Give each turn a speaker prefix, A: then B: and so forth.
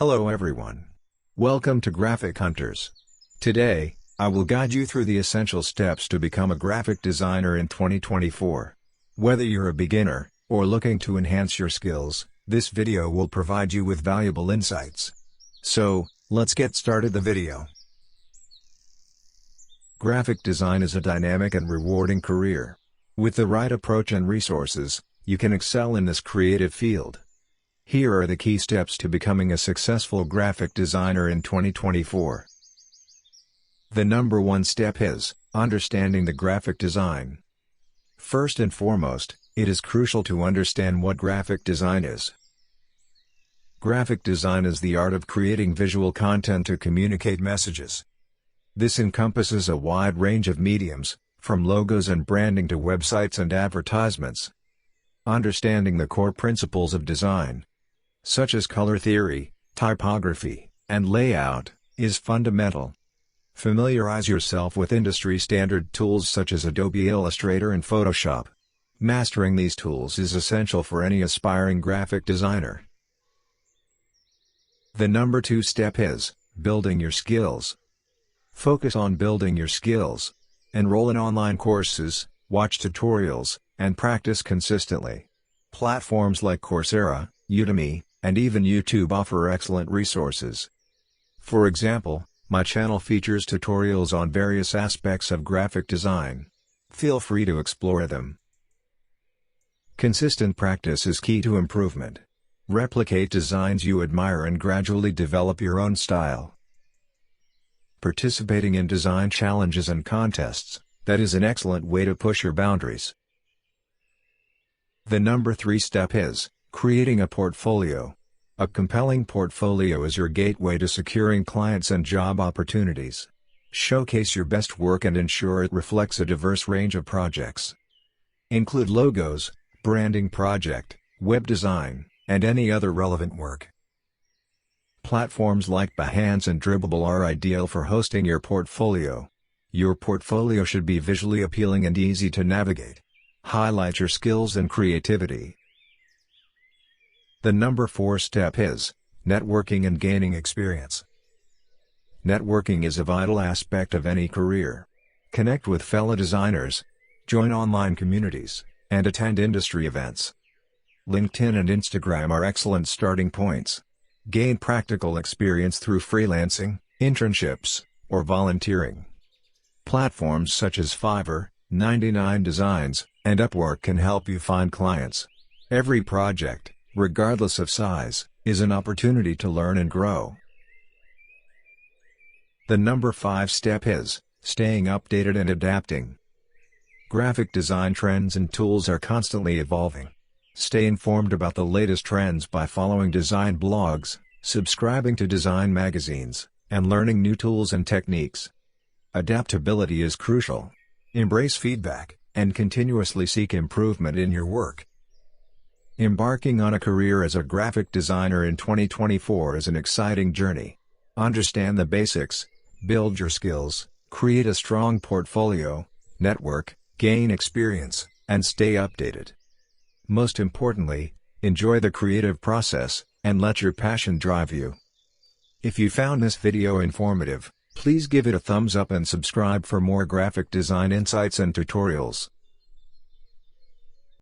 A: Hello everyone. Welcome to Graphic Hunters. Today, I will guide you through the essential steps to become a graphic designer in 2024. Whether you're a beginner, or looking to enhance your skills, this video will provide you with valuable insights. So, let's get started the video. Graphic design is a dynamic and rewarding career. With the right approach and resources, you can excel in this creative field. Here are the key steps to becoming a successful graphic designer in 2024. The number one step is understanding the graphic design. First and foremost, it is crucial to understand what graphic design is. Graphic design is the art of creating visual content to communicate messages. This encompasses a wide range of mediums, from logos and branding to websites and advertisements. Understanding the core principles of design, such as color theory, typography, and layout, is fundamental. Familiarize yourself with industry-standard tools such as Adobe Illustrator and Photoshop. Mastering these tools is essential for any aspiring graphic designer. The number two step is building your skills. Focus on building your skills. Enroll in online courses, watch tutorials, and practice consistently. Platforms like Coursera, Udemy, and even YouTube offer excellent resources. For example, my channel features tutorials on various aspects of graphic design. Feel free to explore them. Consistent practice is key to improvement. Replicate designs you admire and gradually develop your own style. Participating in design challenges and contests, that is an excellent way to push your boundaries. The number three step is creating a portfolio. A compelling portfolio is your gateway to securing clients and job opportunities. Showcase your best work and ensure it reflects a diverse range of projects. Include logos, branding project, web design, and any other relevant work. Platforms like Behance and Dribbble are ideal for hosting your portfolio. Your portfolio should be visually appealing and easy to navigate. Highlight your skills and creativity. The number four step is networking and gaining experience. Networking is a vital aspect of any career. Connect with fellow designers, join online communities, and attend industry events. LinkedIn and Instagram are excellent starting points. Gain practical experience through freelancing, internships, or volunteering. Platforms such as Fiverr, 99 Designs, and Upwork can help you find clients. Every project, regardless of size, is an opportunity to learn and grow. The number five step is staying updated and adapting. Graphic design trends and tools are constantly evolving. Stay informed about the latest trends by following design blogs, subscribing to design magazines, and learning new tools and techniques. Adaptability is crucial. Embrace feedback, and continuously seek improvement in your work. Embarking on a career as a graphic designer in 2024 is an exciting journey. Understand the basics, build your skills, create a strong portfolio, network, gain experience, and stay updated. Most importantly, enjoy the creative process, and let your passion drive you. If you found this video informative, please give it a thumbs up and subscribe for more graphic design insights and tutorials.